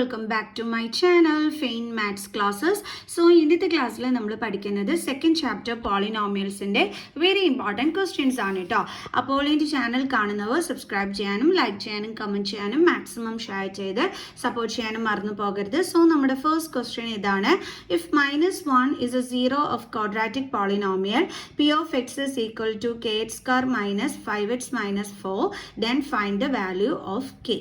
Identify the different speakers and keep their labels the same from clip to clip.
Speaker 1: welcome back to my channel Fain Maths Classes. So ഇന്നത്തെ ക്ലാസ്സിൽ നമ്മൾ പഠിക്കുന്നത് സെക്കൻഡ് ചാപ്റ്റർ പോളിനോമിയൽസിൻ്റെ വെരി ഇമ്പോർട്ടൻറ്റ് ക്വസ്റ്റ്യൻസ് ആണ് കേട്ടോ. അപ്പോൾ എൻ്റെ ചാനൽ കാണുന്നവർ സബ്സ്ക്രൈബ് ചെയ്യാനും ലൈക്ക് ചെയ്യാനും കമൻറ്റ് ചെയ്യാനും മാക്സിമം ഷെയർ ചെയ്ത് സപ്പോർട്ട് ചെയ്യാനും മറന്നു പോകരുത്. സോ നമ്മുടെ ഫസ്റ്റ് ക്വസ്റ്റ്യൻ ഇതാണ്: if -1 is a zero of quadratic polynomial p of x is equal to kx square minus 5x minus 4, then find the value of k.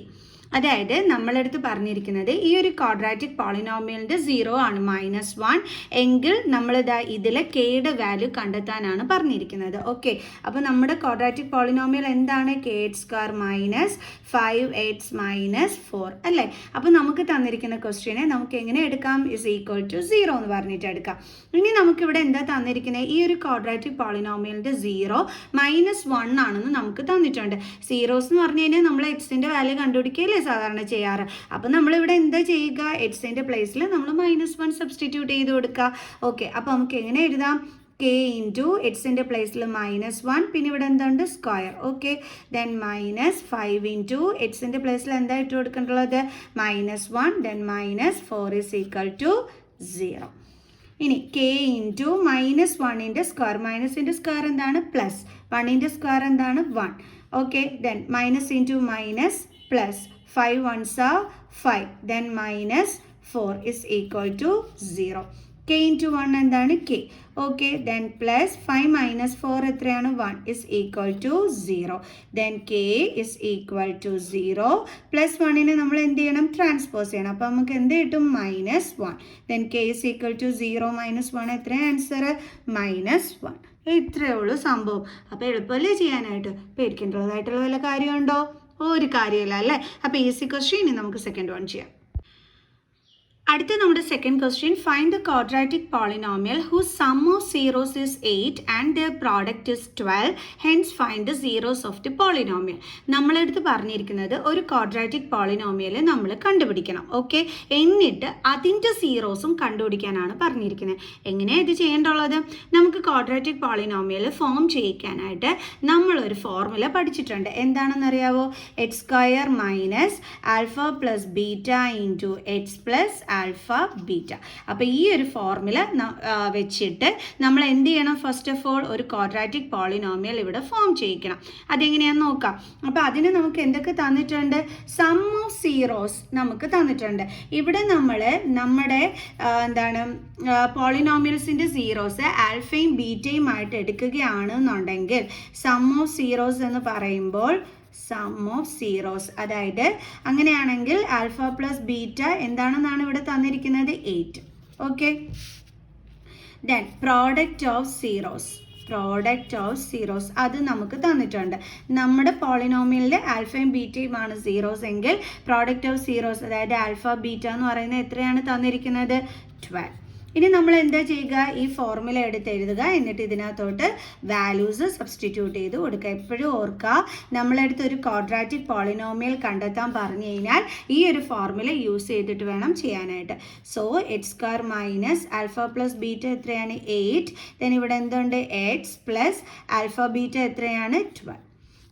Speaker 1: അതായത് നമ്മളടുത്ത് പറഞ്ഞിരിക്കുന്നത് ഈ ഒരു ക്വാഡ്രാറ്റിക് പോളിനോമിയലിൻ്റെ സീറോ ആണ് -1 എങ്കിൽ നമ്മളിതാ ഇതിൽ കെയുടെ വാല്യൂ കണ്ടെത്താനാണ് പറഞ്ഞിരിക്കുന്നത്. ഓക്കെ, അപ്പോൾ നമ്മുടെ ക്വാഡ്രാറ്റിക് പോളിനോമിയൽ എന്താണ്? kx² മൈനസ് 5x മൈനസ് 4 അല്ലേ? അപ്പോൾ നമുക്ക് തന്നിരിക്കുന്ന ക്വസ്റ്റ്യനെ നമുക്ക് എങ്ങനെ എടുക്കാം? ഇസ് ഈക്വൽ ടു 0 എന്ന് പറഞ്ഞിട്ട് എടുക്കാം. ഇനി നമുക്കിവിടെ എന്താ തന്നിരിക്കുന്നത്? ഈ ഒരു ക്വാഡ്രാറ്റിക് പോളിനോമിയലിൻ്റെ സീറോ -1 ആണെന്ന് നമുക്ക് തന്നിട്ടുണ്ട്. സീറോസ് എന്ന് പറഞ്ഞു കഴിഞ്ഞാൽ നമ്മൾ എക്സിൻ്റെ വാല്യൂ കണ്ടുപിടിക്കുകയല്ലേ സാധാരണ ചെയ്യാറ്. അപ്പം നമ്മളിവിടെ എന്താ ചെയ്യുക? എക്സിൻ്റെ പ്ലേസിൽ നമ്മൾ -1 സബ്സ്റ്റിറ്റ്യൂട്ട് ചെയ്ത് കൊടുക്കുക. ഓക്കെ, അപ്പോൾ നമുക്ക് എങ്ങനെ എഴുതാം? k ഇൻറ്റു എക്സിൻ്റെ പ്ലേസിൽ -1, പിന്നെ ഇവിടെ എന്തുണ്ട്? സ്ക്വയർ. ഓക്കെ, ദെൻ -5 ഇൻറ്റു എക്സിൻ്റെ പ്ലേസിൽ എന്താ ഇട്ട് കൊടുക്കേണ്ടുള്ളത്? -1, ദെൻ -4 ഇസ് ഈക്വൽ ടു 0. ഇനി k ഇൻറ്റു -1ൻ്റെ സ്ക്വയർ, മൈനസിൻ്റെ സ്ക്വയർ എന്താണ്? പ്ലസ്, 1ൻ്റെ സ്ക്വയർ എന്താണ്? 1. Okay, then minus into minus plus, 5 ones are 5, then minus 4 is equal to 0. k into 1 എന്താണ്? k. Okay, then plus 5 minus 4 എത്രയാണ്? 1 is equal to 0. then k is equal to 0. plus 1നെ നമ്മൾ എന്ത് ചെയ്യണം? Transpose ചെയ്യണം. അപ്പോൾ നമുക്ക് എന്ത് കിട്ടും? -1. then k is equal to 0 minus 1 എത്രയാണ് ആൻസർ? -1. ഇത്രയേ ഉള്ളൂ സംഭവം. അപ്പോൾ എളുപ്പമല്ലേ ചെയ്യാനായിട്ട്? പേടിക്കേണ്ടതായിട്ടുള്ള വല്ല കാര്യമുണ്ടോ? ഒരു കാര്യമില്ല അല്ലേ? അപ്പോൾ ഈസി ക്വസ്റ്റ്യൻ. ഇനി നമുക്ക് സെക്കൻഡ് വൺ ചെയ്യാം. അടുത്ത നമ്മുടെ second question: find the quadratic polynomial whose sum of zeros is 8 and the product is 12, hence find the zeros of the polynomial. നമ്മളെടുത്ത് പറഞ്ഞിരിക്കുന്നത് ഒരു ക്വാഡ്രാറ്റിക് പോളിനോമിയൽ നമ്മൾ കണ്ടുപിടിക്കണം. ഓക്കെ, എന്നിട്ട് അതിൻ്റെ സീറോസും കണ്ടുപിടിക്കാനാണ് പറഞ്ഞിരിക്കുന്നത്. എങ്ങനെയാണ് ഇത് ചെയ്യേണ്ടുള്ളത്? നമുക്ക് ക്വാഡ്രാറ്റിക് പോളിനോമിയൽ ഫോം ചെയ്യിക്കാനായിട്ട് നമ്മളൊരു ഫോർമുല പഠിച്ചിട്ടുണ്ട്. എന്താണെന്നറിയാവോ? x² minus alpha plus beta into X plus alpha beta. അപ്പോൾ ഈ ഒരു ഫോർമുല വെച്ചിട്ട് നമ്മൾ എന്ത് ചെയ്യണം? ഫസ്റ്റ് ഓഫ് ഓൾ ഒരു ക്വാഡ്രാറ്റിക് പോളിനോമിയൽ ഇവിടെ ഫോം ചെയ്യിക്കണം. അതെങ്ങനെയാണെന്ന് നോക്കാം. അപ്പോൾ അതിന് നമുക്ക് എന്തൊക്കെ തന്നിട്ടുണ്ട്? സം ഓഫ് സീറോസ് നമുക്ക് തന്നിട്ടുണ്ട്. ഇവിടെ നമ്മൾ നമ്മുടെ എന്താണ് പോളിനോമിയൽസിൻ്റെ സീറോസ് ആൽഫയും ബീറ്റയും ആയിട്ട് എടുക്കുകയാണെന്നുണ്ടെങ്കിൽ സം ഓഫ് സീറോസ് എന്ന് പറയുമ്പോൾ സം ഓഫ് സീറോസ്, അതായത് അങ്ങനെയാണെങ്കിൽ ആൽഫ പ്ലസ് ബീറ്റ എന്താണെന്നാണ് ഇവിടെ തന്നിരിക്കുന്നത്? 8. Okay, then product of zeros അത് നമുക്ക് തന്നിട്ടുണ്ട്. നമ്മുടെ പോളിനോമിയലിൽ ആൽഫയും ബീറ്റയുമാണ് സീറോസ് എങ്കിൽ പ്രോഡക്റ്റ് ഓഫ് സീറോസ് അതായത് ആൽഫ ബീറ്റ എന്ന് പറയുന്നത് എത്രയാണ് തന്നിരിക്കുന്നത്? 12. ഇനി നമ്മൾ എന്താ ചെയ്യുക? ഈ ഫോർമുല എടുത്ത് എഴുതുക, എന്നിട്ട് ഇതിനകത്തോട്ട് വാല്യൂസ് സബ്സ്റ്റിറ്റ്യൂട്ട് ചെയ്ത് കൊടുക്കുക. എപ്പോഴും ഓർക്കുക, നമ്മളെടുത്ത് ഒരു ക്വാഡ്രാറ്റിക് പോളിനോമിയൽ കണ്ടെത്താൻ പറഞ്ഞു കഴിഞ്ഞാൽ ഈ ഒരു ഫോർമുല യൂസ് ചെയ്തിട്ട് വേണം ചെയ്യാനായിട്ട്. So x² minus alpha plus beta എത്രയാണ്? 8. ദെൻ ഇവിടെ എന്തുണ്ട്? എക്സ് പ്ലസ് ആൽഫ ബീറ്റ എത്രയാണ്? 12.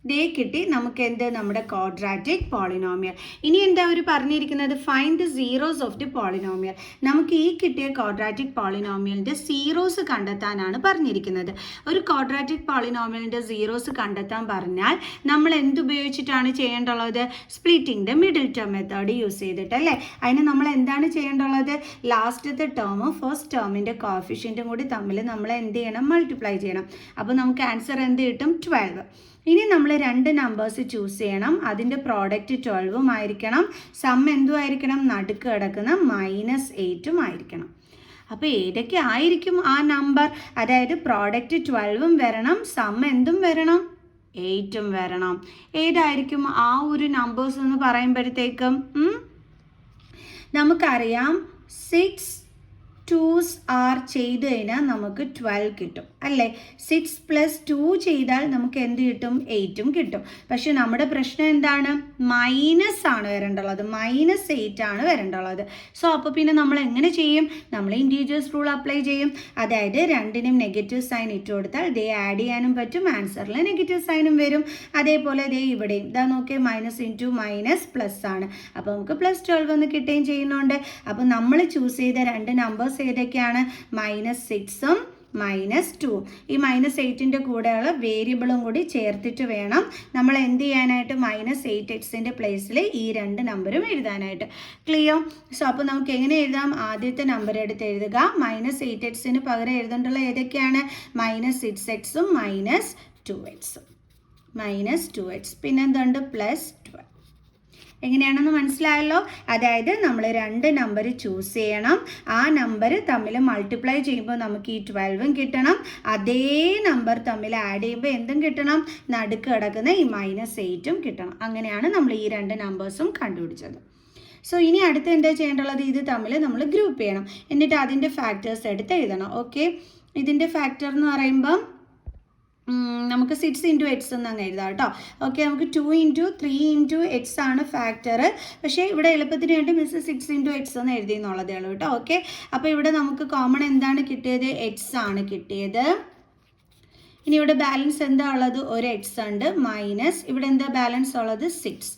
Speaker 1: ദേ കിട്ടി നമുക്ക് എന്ത്? നമ്മുടെ ക്വാഡ്രാറ്റിക് പോളിനോമിയൽ. ഇനി എന്താ അവർ പറഞ്ഞിരിക്കുന്നത്? Find the zeros of the polynomial. നമുക്ക് ഈ കിട്ടിയ ക്വാഡ്രാറ്റിക് പോളിനോമിയലിൻ്റെ സീറോസ് കണ്ടെത്താനാണ് പറഞ്ഞിരിക്കുന്നത്. ഒരു ക്വാഡ്രാറ്റിക് പോളിനോമിയലിൻ്റെ സീറോസ് കണ്ടെത്താൻ പറഞ്ഞാൽ നമ്മൾ എന്തുപയോഗിച്ചിട്ടാണ് ചെയ്യേണ്ടുള്ളത്? Splitting the middle term method use ചെയ്തിട്ട് അല്ലേ? അതിന് നമ്മൾ എന്താണ് ചെയ്യേണ്ടുള്ളത്? ലാസ്റ്റത്തെ ടേമും ഫസ്റ്റ് ടേമിൻ്റെ കോഫിഷ്യൻറ്റും കൂടി തമ്മിൽ നമ്മൾ എന്ത് ചെയ്യണം? മൾട്ടിപ്ലൈ ചെയ്യണം. അപ്പോൾ നമുക്ക് ആൻസർ എന്ത് കിട്ടും? 12. ഇനി നമ്മൾ രണ്ട് നമ്പേഴ്സ് ചൂസ് ചെയ്യണം. അതിൻ്റെ പ്രോഡക്റ്റ് 12 ആയിരിക്കണം. സം എന്തും ആയിരിക്കണം? നടുക്ക് കിടക്കുന്ന -8 ആയിരിക്കണം. അപ്പോൾ ഏതൊക്കെ ആയിരിക്കും ആ നമ്പർ? അതായത് പ്രോഡക്റ്റ് 12 വരണം, സം എന്തും വരണം? 8 വരണം. ഏതായിരിക്കും ആ ഒരു നമ്പേഴ്സ് എന്ന് പറയുമ്പോഴത്തേക്കും? നമുക്കറിയാം 6, 2's ആർ ചെയ്ത് കഴിഞ്ഞാൽ നമുക്ക് 12 കിട്ടും അല്ലേ. 6 + 2 ചെയ്താൽ നമുക്ക് എന്ത് കിട്ടും? 8ഉം കിട്ടും. പക്ഷെ നമ്മുടെ പ്രശ്നം എന്താണ്? മൈനസ് ആണ് വരേണ്ടുള്ളത്, -8 ആണ് വരേണ്ടുള്ളത്. സോ അപ്പോൾ പിന്നെ നമ്മൾ എങ്ങനെ ചെയ്യും? നമ്മൾ ഇൻറ്റീജേഴ്സ് റൂൾ അപ്ലൈ ചെയ്യും. അതായത് രണ്ടിനും നെഗറ്റീവ് സൈൻ ഇട്ട് കൊടുത്താൽ ദേ ആഡ് ചെയ്യാനും പറ്റും, ആൻസറിൽ നെഗറ്റീവ് സൈനും വരും. അതേപോലെ ദേ ഇവിടെയും ഇതാ നോക്കിയാൽ മൈനസ് ഇൻറ്റു മൈനസ് പ്ലസ് ആണ്, അപ്പോൾ നമുക്ക് +12 എന്ന് കിട്ടുകയും ചെയ്യുന്നുണ്ട്. അപ്പോൾ നമ്മൾ ചൂസ് ചെയ്ത രണ്ട് നമ്പേഴ്സ് ഏതൊക്കെയാണ്? -6ഉം -2. ഈ -8ൻ്റെ കൂടെയുള്ള വേരിയബിളും കൂടി ചേർത്തിട്ട് വേണം നമ്മൾ എന്ത് ചെയ്യാനായിട്ട്? -8x പ്ലേസിൽ ഈ രണ്ട് നമ്പറും എഴുതാനായിട്ട്. ക്ലിയർ? സോ അപ്പോൾ നമുക്ക് എങ്ങനെ എഴുതാം? ആദ്യത്തെ നമ്പർ എടുത്ത് എഴുതുക. -8x പകരം എഴുതേണ്ടുള്ള ഏതൊക്കെയാണ്? -6xഉം -2xഉം. -2x പിന്നെന്തുണ്ട്? +12. എങ്ങനെയാണെന്ന് മനസ്സിലായല്ലോ. അതായത് നമ്മൾ രണ്ട് നമ്പർ ചൂസ് ചെയ്യണം, ആ നമ്പർ തമ്മിൽ മൾട്ടിപ്ലൈ ചെയ്യുമ്പോൾ നമുക്ക് ഈ 12ഉം കിട്ടണം, അതേ നമ്പർ തമ്മിൽ ആഡ് ചെയ്യുമ്പോൾ എന്തും കിട്ടണം? നടുക്ക് കിടക്കുന്ന ഈ -8ഉം കിട്ടണം. അങ്ങനെയാണ് നമ്മൾ ഈ രണ്ട് നമ്പേഴ്സും കണ്ടുപിടിച്ചത്. സോ ഇനി അടുത്ത് എന്താ ചെയ്യേണ്ടുള്ളത്? ഇത് തമ്മിൽ നമ്മൾ ഗ്രൂപ്പ് ചെയ്യണം, എന്നിട്ട് അതിൻ്റെ ഫാക്ടേഴ്സ് എടുത്ത് എഴുതണം. ഓക്കെ, ഇതിൻ്റെ ഫാക്ടർ എന്ന് പറയുമ്പം നമുക്ക് 6 × x എന്ന് അങ്ങ് എഴുതാം കേട്ടോ. ഓക്കെ, നമുക്ക് 2 × 3 × x ആണ് ഫാക്ടർ. പക്ഷേ ഇവിടെ എളുപ്പത്തിന് വേണ്ടി മിസ് 6 × x എന്ന് എഴുതി എന്നുള്ളതേ ഉള്ളൂ കേട്ടോ. ഓക്കെ, അപ്പോൾ ഇവിടെ നമുക്ക് കോമൺ എന്താണ് കിട്ടിയത്? x ആണ് കിട്ടിയത്. ഇനി ഇവിടെ ബാലൻസ് എന്താ ഉള്ളത്? ഒരു x ഉണ്ട്, മൈനസ് ഇവിടെ എന്താ ബാലൻസ് ഉള്ളത്? 6.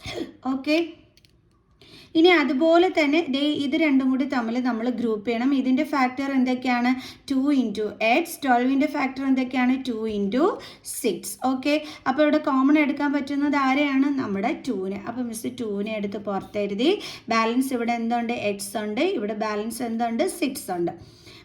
Speaker 1: ഓക്കെ, ഇനി അതുപോലെ തന്നെ ദേ ഇത് രണ്ടും കൂടി തമ്മിൽ നമ്മൾ ഗ്രൂപ്പ് ചെയ്യണം. ഇതിൻ്റെ ഫാക്ടർ എന്തൊക്കെയാണ്? 2 × x. 12ൻ്റെ ഫാക്ടർ എന്തൊക്കെയാണ്? 2 × 6. ഓക്കെ, അപ്പോൾ ഇവിടെ കോമൺ എടുക്കാൻ പറ്റുന്നത് ആരെയാണ്? നമ്മുടെ 2നെ. അപ്പോൾ മിസ് 2നെ എടുത്ത് പുറത്തെഴുതി. ബാലൻസ് ഇവിടെ എന്തുണ്ട്? x ഉണ്ട്, ഇവിടെ ബാലൻസ് എന്തുണ്ട്? 6 ഉണ്ട്.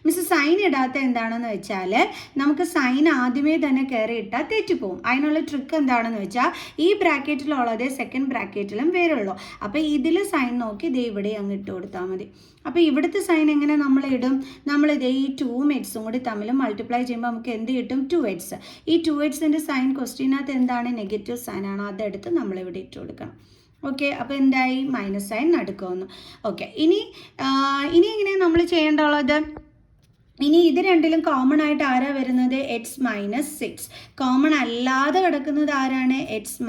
Speaker 1: മിസ് സൈൻ ഇടാത്ത എന്താണെന്ന് വെച്ചാൽ നമുക്ക് സൈൻ ആദ്യമേ തന്നെ കയറി ഇട്ടാൽ തെറ്റിപ്പോവും. അതിനുള്ള ട്രിക്ക് എന്താണെന്ന് വെച്ചാൽ ഈ ബ്രാക്കറ്റിലുള്ളതേ സെക്കൻഡ് ബ്രാക്കറ്റിലും വരുള്ളൂ. അപ്പോൾ ഇതിൽ സൈൻ നോക്കി ദേ ഇവിടെ അങ്ങ് ഇട്ട് കൊടുത്താൽ മതി. അപ്പോൾ ഇവിടുത്തെ സൈൻ എങ്ങനെ നമ്മൾ ഇടും? നമ്മൾ ഇതേ ഈ 2ഉം xഉം കൂടി തമ്മിൽ മൾട്ടിപ്ലൈ ചെയ്യുമ്പോൾ നമുക്ക് എന്ത് കിട്ടും? 2x. ഈ 2xൻ്റെ സൈൻ ക്വസ്റ്റ്യനകത്ത് എന്താണ്? നെഗറ്റീവ് സൈനാണ്, അതെടുത്ത് നമ്മളിവിടെ ഇട്ട് കൊടുക്കണം. ഓക്കെ, അപ്പോൾ എന്തായി? Minus sign നടുക്കുമെന്ന്. ഓക്കെ, ഇനി എങ്ങനെയാണ് നമ്മൾ ചെയ്യേണ്ടുള്ളത്? ഇനി ഇത് രണ്ടിലും കോമൺ ആയിട്ട് ആരാ വരുന്നത്? x - 6. കോമൺ അല്ലാതെ കിടക്കുന്നത് ആരാണ്? x -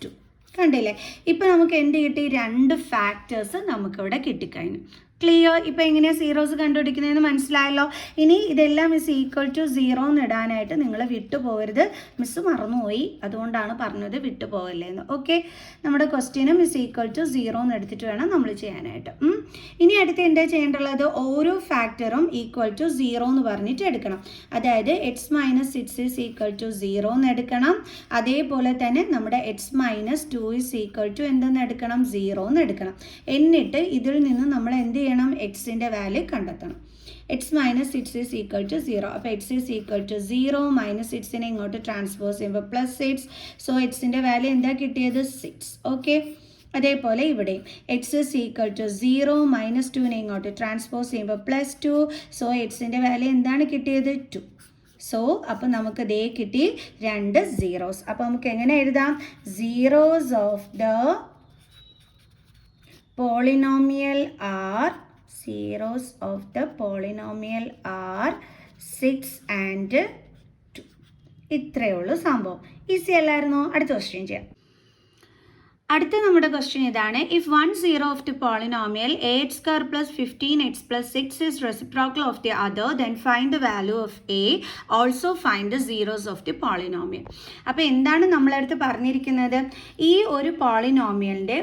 Speaker 1: 2. കണ്ടില്ലേ? ഇപ്പം നമുക്ക് എന്ത് കിട്ടി? രണ്ട് ഫാക്ടേഴ്സ് നമുക്കിവിടെ കിട്ടിക്കഴിഞ്ഞു. ക്ലിയർ? ഇപ്പോൾ എങ്ങനെയാണ് സീറോസ് കണ്ടുപിടിക്കുന്നതെന്ന് മനസ്സിലായല്ലോ. ഇനി ഇതെല്ലാം മിസ് = 0 എന്ന് ഇടാനായിട്ട് നിങ്ങൾ വിട്ടുപോകരുത്. മിസ് മറന്നുപോയി, അതുകൊണ്ടാണ് പറഞ്ഞത് വിട്ടുപോകല്ലേന്ന്. ഓക്കെ, നമ്മുടെ ക്വസ്റ്റ്യനും മിസ് = 0 എന്ന് എടുത്തിട്ട് വേണം നമ്മൾ ചെയ്യാനായിട്ട്. ഇനി അടുത്ത് എന്താ ചെയ്യേണ്ടുള്ളത്? ഓരോ ഫാക്ടറും = 0 എന്ന് പറഞ്ഞിട്ട് എടുക്കണം. അതായത് x - 6 = 0 എന്ന് എടുക്കണം. അതേപോലെ തന്നെ നമ്മുടെ x - 2 എന്തെന്ന് എടുക്കണം? 0 എന്ന് എടുക്കണം. എന്നിട്ട് ഇതിൽ നിന്ന് നമ്മൾ എന്ത് ചെയ്യണം? എക്സിൻ്റെ വാല്യൂ കണ്ടെത്തണം. x - 6 = 0. അപ്പോൾ x = 0, -6നെ ഇങ്ങോട്ട് ട്രാൻസ്പോസ് ചെയ്യുമ്പോൾ +6. സോ എക്സിൻ്റെ വാല്യൂ എന്താ കിട്ടിയത്? 6. ഓക്കെ, അതേപോലെ ഇവിടെയും x = 0, -2നെ ഇങ്ങോട്ട് ട്രാൻസ്പോസ് ചെയ്യുമ്പോൾ +2. സോ എക്സിൻ്റെ വാല്യൂ എന്താണ് കിട്ടിയത്? 2. സോ അപ്പോൾ നമുക്ക് ദേ കിട്ടി രണ്ട് സീറോസ്. അപ്പോൾ നമുക്ക് എങ്ങനെ എഴുതാം? Zeros of the polynomial are 6 and 2. ഇത്രയേ ഉള്ളൂ സംഭവം. ഈസി അല്ലായിരുന്നോ? അടുത്ത ക്വസ്റ്റ്യൻ ചെയ്യാം. അടുത്ത നമ്മുടെ ക്വസ്റ്റ്യൻ ഇതാണ്. If 1 0 of the polynomial a² + 15x + 6 is reciprocal of the other, then find the value of a. Also find the zeros of the polynomial. അപ്പോൾ എന്താണ് നമ്മളടുത്ത് പറഞ്ഞിരിക്കുന്നത്? ഈ ഒരു പോളിനോമിയലിൻ്റെ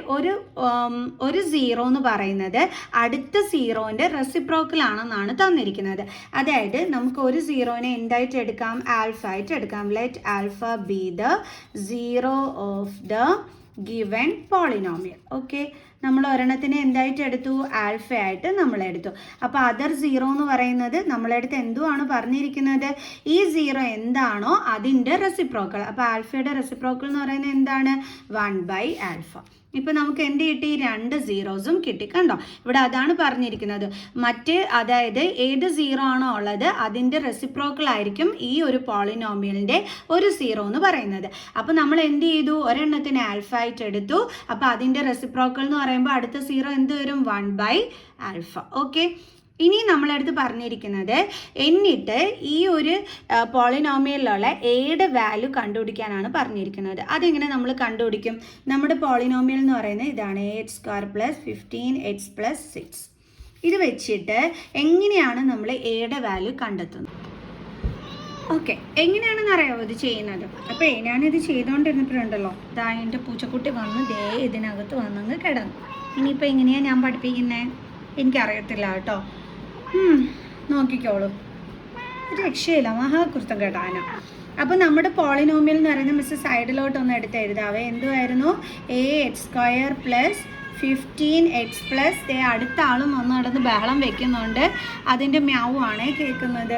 Speaker 1: ഒരു സീറോ എന്ന് പറയുന്നത് അടുത്ത സീറോൻ്റെ റെസിപ്രോക്കൽ ആണെന്നാണ് തന്നിരിക്കുന്നത്. അതായത് നമുക്ക് ഒരു സീറോനെ എന്തായിട്ട് എടുക്കാം? ആൽഫ ആയിട്ട് എടുക്കാം. Let alpha B the zero of the given polynomial. Okay, നമ്മൾ ഒരെണ്ണത്തിനെ എന്തായിട്ട് എടുത്തു? ആൽഫ ആയിട്ട് നമ്മൾ എടുത്തു. അപ്പോൾ അതർ സീറോ എന്ന് പറയുന്നത് നമ്മളടുത്ത് എന്തുവാണ് പറഞ്ഞിരിക്കുന്നത്? ഈ സീറോ എന്താണോ അതിൻ്റെ റെസിപ്രോക്കൽ. അപ്പോൾ ആൽഫയുടെ റെസിപ്രോക്കൽ എന്ന് പറയുന്നത് എന്താണ്? 1/α. ഇപ്പോൾ നമുക്ക് എന്ത് കിട്ടി? രണ്ട് സീറോസും കിട്ടി. കണ്ടോ? ഇവിടെ അതാണ് പറഞ്ഞിരിക്കുന്നത്. അതായത് ഏത് സീറോ ആണോ ഉള്ളത് അതിൻ്റെ റെസിപ്രോക്കൽ ആയിരിക്കും ഈ ഒരു പോളിനോമിയലിൻ്റെ ഒരു സീറോ എന്ന് പറയുന്നത്. അപ്പോൾ നമ്മൾ എന്ത് ചെയ്തു? ഒരെണ്ണത്തിന് ആൽഫ ആയിട്ട് എടുത്തു. അപ്പോൾ അതിൻ്റെ റെസിപ്രോക്കൽ എന്ന് പറയുമ്പോൾ അടുത്ത സീറോ എന്ത് വരും? 1/α. ഓക്കെ, ഇനി നമ്മളടുത്ത് പറഞ്ഞിരിക്കുന്നത് എന്നിട്ട് ഈ ഒരു പോളിനോമിയലിലുള്ള എയുടെ വാല്യൂ കണ്ടുപിടിക്കാനാണ് പറഞ്ഞിരിക്കുന്നത്. അതെങ്ങനെ നമ്മൾ കണ്ടുപിടിക്കും? നമ്മുടെ പോളിനോമിയൽ എന്ന് പറയുന്നത് ഇതാണ്, a² + 15x + 6. ഇത് വെച്ചിട്ട് എങ്ങനെയാണ് നമ്മൾ എയുടെ വാല്യൂ കണ്ടെത്തുന്നത്? ഓക്കെ, എങ്ങനെയാണെന്ന് അറിയാമോ ഇത് ചെയ്യുന്നത്? അപ്പോൾ ഞാനിത് ചെയ്തുകൊണ്ടിരുന്നപ്പോഴുണ്ടല്ലോ, എൻ്റെ പൂച്ചക്കുട്ടി വന്ന് ഇതിനകത്ത് വന്നങ്ങ് കിടന്നു. ഇനിയിപ്പോൾ എങ്ങനെയാണ് ഞാൻ പഠിപ്പിക്കുന്നത്? എനിക്കറിയത്തില്ല കേട്ടോ. നോക്കിക്കോളൂ, രക്ഷയില്ല, മഹാകുർത്തം കേട്ടാന. അപ്പോൾ നമ്മുടെ പോളിനോമിയൽ എന്ന് പറയുന്നത് മിസ് സൈഡിലോട്ടൊന്ന് എടുത്ത് എഴുതാവേ. എന്തുമായിരുന്നു? a² + 15x + അടുത്ത ആളും ഒന്ന് നടന്ന് ബഹളം വെക്കുന്നുണ്ട്, അതിൻ്റെ മ്യാവ് ആണ് കേൾക്കുന്നത്,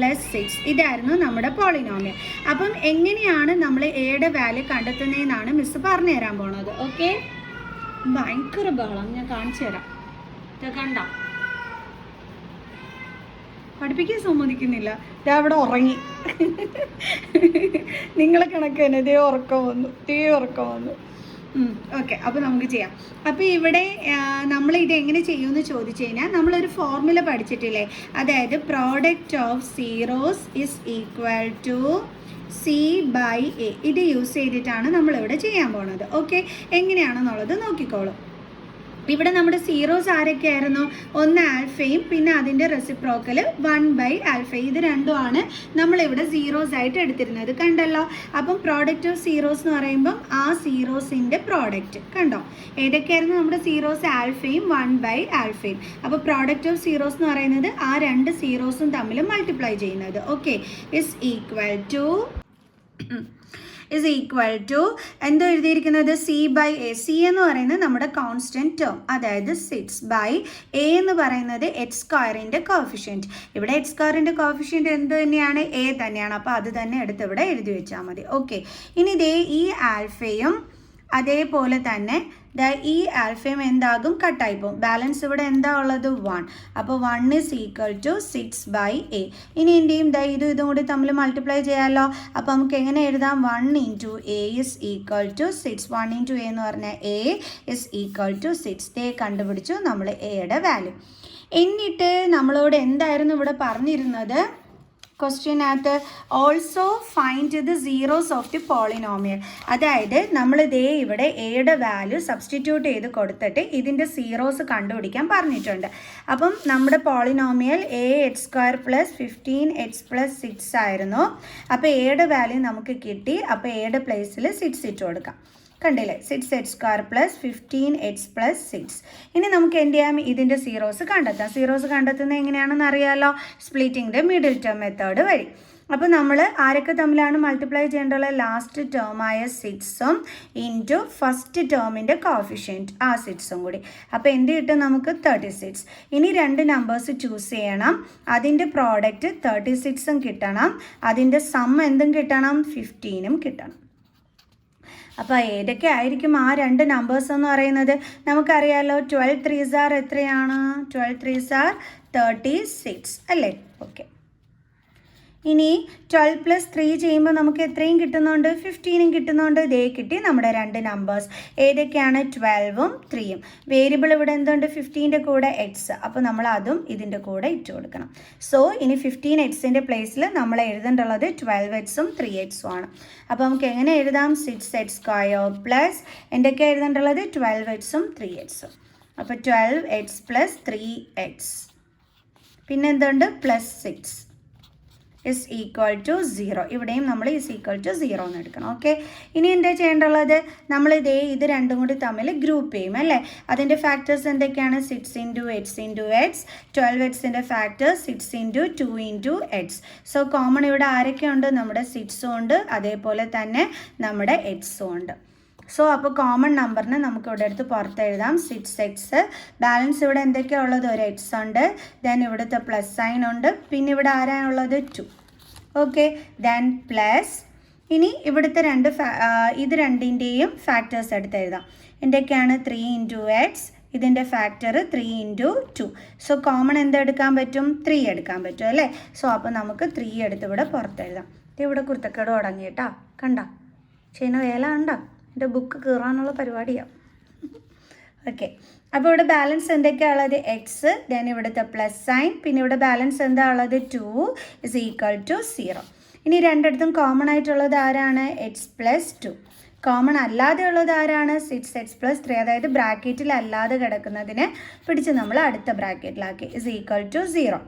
Speaker 1: +6. ഇതായിരുന്നു നമ്മുടെ പോളിനോമിയൽ. അപ്പം എങ്ങനെയാണ് നമ്മൾ എയുടെ വാല്യൂ കണ്ടെത്തുന്നതെന്നാണ് മിസ് പറഞ്ഞു തരാൻ പോണത്. ഓക്കെ, ഭയങ്കര ബഹളം, ഞാൻ കാണിച്ചു തരാം. കണ്ട, പഠിപ്പിക്കാൻ സമ്മതിക്കുന്നില്ല, ഇതാ അവിടെ ഉറങ്ങി. നിങ്ങളെ കണക്ക് തന്നെ ഇതേ ഉറക്കം വന്നു. ഓക്കെ, അപ്പോൾ നമുക്ക് ചെയ്യാം. അപ്പോൾ ഇവിടെ നമ്മൾ ഇത് എങ്ങനെ ചെയ്യുമെന്ന് ചോദിച്ചു കഴിഞ്ഞാൽ, നമ്മളൊരു ഫോർമുല പഠിച്ചിട്ടില്ലേ, അതായത് product of zeros is equal to C/A. ഇത് യൂസ് ചെയ്തിട്ടാണ് നമ്മളിവിടെ ചെയ്യാൻ പോണത്. ഓക്കെ, എങ്ങനെയാണെന്നുള്ളത് നോക്കിക്കോളൂ. ഇവിടെ നമ്മുടെ സീറോസ് ആരൊക്കെയായിരുന്നു? ഒന്ന് ആൽഫയും പിന്നെ അതിൻ്റെ റെസിപ്രോക്കൽ 1/α. ഇത് രണ്ടുമാണ് നമ്മളിവിടെ സീറോസ് ആയിട്ട് എടുത്തിരുന്നത്, കണ്ടല്ലോ. അപ്പം പ്രോഡക്റ്റ് ഓഫ് സീറോസ് എന്ന് പറയുമ്പം ആ സീറോസിൻ്റെ പ്രോഡക്റ്റ് കണ്ടോ, ഏതൊക്കെയായിരുന്നു നമ്മുടെ സീറോസ്? ആൽഫയും 1/α. അപ്പോൾ പ്രോഡക്റ്റ് ഓഫ് സീറോസ് എന്ന് പറയുന്നത് ആ രണ്ട് സീറോസും തമ്മിൽ മൾട്ടിപ്ലൈ ചെയ്യുന്നത്. ഓക്കെ, ഇസ് ഈക്വൽ ടു എന്തോ എഴുതിയിരിക്കുന്നത്? C/A. C എന്ന് പറയുന്നത് നമ്മുടെ കോൺസ്റ്റൻറ്റ് ടേം, അതായത് 6/A എന്ന് പറയുന്നത് h²ൻ്റെ കോഫിഷ്യൻറ്റ്. ഇവിടെ h²ൻ്റെ കോഫിഷ്യൻറ്റ് എന്ത് തന്നെയാണ്? A തന്നെയാണ്. അപ്പോൾ അത് തന്നെ എടുത്ത് ഇവിടെ എഴുതി വെച്ചാൽ മതി. ഓക്കെ, ഇനി ദേ ഈ ആൽഫയും അതേപോലെ തന്നെ ഈ ആൽഫയും എന്താകും? കട്ടായി പോകും. ബാലൻസ് ഇവിടെ എന്താ ഉള്ളത്? 1. അപ്പോൾ 1 is equal to 6/A. ഇനി എന്റെയും ഇതും കൂടി തമ്മിൽ മൾട്ടിപ്ലൈ ചെയ്യാമല്ലോ. അപ്പോൾ നമുക്ക് എങ്ങനെ എഴുതാം? 1 × A is equal to 6. 1 × A എന്ന് പറഞ്ഞാൽ A is equal to 6. കണ്ടുപിടിച്ചു നമ്മൾ എയുടെ വാല്യൂ. എന്നിട്ട് നമ്മളോട് എന്തായിരുന്നു ഇവിടെ പറഞ്ഞിരുന്നത്? ക്വസ്റ്റ്യനകത്ത് also find the zeros of the polynomial. അതായത് നമ്മൾ ഇവിടെ എയുടെ വാല്യൂ സബ്സ്റ്റിറ്റ്യൂട്ട് ചെയ്ത് കൊടുത്തിട്ട് ഇതിൻ്റെ സീറോസ് കണ്ടുപിടിക്കാൻ പറഞ്ഞിട്ടുണ്ട്. അപ്പം നമ്മുടെ പോളിനോമിയൽ a² + 15x + 6 ആയിരുന്നു. അപ്പോൾ എയുടെ വാല്യൂ നമുക്ക് കിട്ടി. അപ്പോൾ എയുടെ പ്ലേസിൽ 6 ഇട്ട് കൊടുക്കാം. കണ്ടില്ലേ, 6x² + 15x + 6. ഇനി നമുക്ക് എന്ത് ചെയ്യാം? ഇതിൻ്റെ സീറോസ് കണ്ടെത്താം. സീറോസ് കണ്ടെത്തുന്നത് എങ്ങനെയാണെന്ന് അറിയാമല്ലോ, splitting the middle term method വഴി. അപ്പോൾ നമ്മൾ ആരൊക്കെ തമ്മിലാണ് മൾട്ടിപ്ലൈ ചെയ്യേണ്ടത്? ലാസ്റ്റ് ടേമായ 6ഉം ഇൻറ്റു ഫസ്റ്റ് ടേമിൻ്റെ കോഫിഷ്യൻറ്റ് ആ 6ഉം കൂടി. അപ്പോൾ എന്ത് കിട്ടും നമുക്ക്? 36. ഇനി രണ്ട് നമ്പേഴ്സ് ചൂസ് ചെയ്യണം. അതിൻ്റെ പ്രോഡക്റ്റ് 36ഉം കിട്ടണം, അതിൻ്റെ സം എന്തും കിട്ടണം? 15ഉം കിട്ടണം. അപ്പോൾ ഏതൊക്കെ ആയിരിക്കും ആ രണ്ട് നമ്പേഴ്സ് എന്ന് പറയുന്നത്? നമുക്കറിയാമല്ലോ, 12 3s are എത്രയാണ്? 12 3s are 36 അല്ലേ? ഓക്കെ, ഇനി 12 + 3 ചെയ്യുമ്പോൾ നമുക്ക് എത്രയും കിട്ടുന്നുണ്ട്? 15ഉം കിട്ടുന്നുണ്ട്. ഇതേ കിട്ടി നമ്മുടെ രണ്ട് നമ്പേഴ്സ്. ഏതൊക്കെയാണ്? 12ഉം 3ഉം. വേരിയബിൾ ഇവിടെ എന്തുണ്ട്? 15ൻ്റെ കൂടെ എക്സ്. അപ്പോൾ നമ്മൾ അതും ഇതിൻ്റെ കൂടെ ഇട്ട് കൊടുക്കണം. സോ ഇനി 15xൻ്റെ പ്ലേസിൽ നമ്മൾ എഴുതേണ്ടുള്ളത് 12xഉം 3xഉം ആണ്. അപ്പോൾ നമുക്ക് എങ്ങനെ എഴുതാം? 6x² പ്ലസ് എന്തൊക്കെ എഴുതേണ്ടുള്ളത്? 12xഉം 3xഉം. അപ്പോൾ 12x + 3x പിന്നെന്തുണ്ട്? +6 is equal to 0. ഇവിടെയും നമ്മൾ is equal to 0 എന്ന് എടുക്കണം. ഓക്കെ, ഇനി എന്താ ചെയ്യേണ്ടുള്ളത്? നമ്മൾ ഇത് രണ്ടും കൂടി തമ്മിൽ ഗ്രൂപ്പ് ചെയ്യും അല്ലേ? അതിൻ്റെ ഫാക്ടേഴ്സ് എന്തൊക്കെയാണ്? 6 × x × x. 12xൻ്റെ ഫാക്ടേഴ്സ് 6 × 2 × x. സോ കോമൺ ഇവിടെ ആരൊക്കെ ഉണ്ട്? നമ്മുടെ 6ഉം ഉണ്ട്, അതേപോലെ തന്നെ നമ്മുടെ xഉം ഉണ്ട്. സോ അപ്പോൾ കോമൺ നമ്പറിന് നമുക്ക് ഇവിടെ എടുത്ത് പുറത്ത് എഴുതാം 6x. ബാലൻസ് ഇവിടെ എന്തൊക്കെയാണ് ഉള്ളത്? ഒരു x ഉണ്ട്, ദെൻ ഇവിടുത്തെ പ്ലസ് സൈൻ ഉണ്ട്, പിന്നെ ഇവിടെ ആരാണുള്ളത്? 2. Okay, then plus. ഇനി ഇവിടുത്തെ ഇത് രണ്ടിൻ്റെയും ഫാക്ടേഴ്സ് എടുത്ത് എഴുതാം. എന്തൊക്കെയാണ്? 3 × x, ഇതിൻ്റെ ഫാക്ടർ 3 × 2. സോ കോമൺ എന്തെടുക്കാൻ പറ്റും? 3 എടുക്കാൻ പറ്റും അല്ലേ? സോ അപ്പോൾ നമുക്ക് 3 എടുത്ത് ഇവിടെ പുറത്ത് എഴുതാം. ഇവിടെ കുർത്തക്കേട് തുടങ്ങിയിട്ടാ, കണ്ട ചെയ്യുന്ന വേല ഉണ്ടോ? എൻ്റെ ബുക്ക് കീറാനുള്ള പരിപാടിയാണ്. ഓക്കെ, അപ്പോൾ ഇവിടെ ബാലൻസ് എന്തൊക്കെയാണ് ഉള്ളത്? എക്സ്, ദെൻ ഇവിടുത്തെ പ്ലസ് സൈൻ, പിന്നെ ഇവിടെ ബാലൻസ് എന്താ ഉള്ളത്? 2 ഇസ് ഈക്വൽ ടു 0. ഇനി രണ്ടിടത്തും കോമൺ ആയിട്ടുള്ളത് ആരാണ്? X plus 2. കോമൺ അല്ലാതെ ഉള്ളത് ആരാണ്? 6x+3. അതായത് ബ്രാക്കറ്റിൽ അല്ലാതെ കിടക്കുന്നതിനെ പിടിച്ച് നമ്മൾ അടുത്ത ബ്രാക്കറ്റിലാക്കി. Is equal to 0.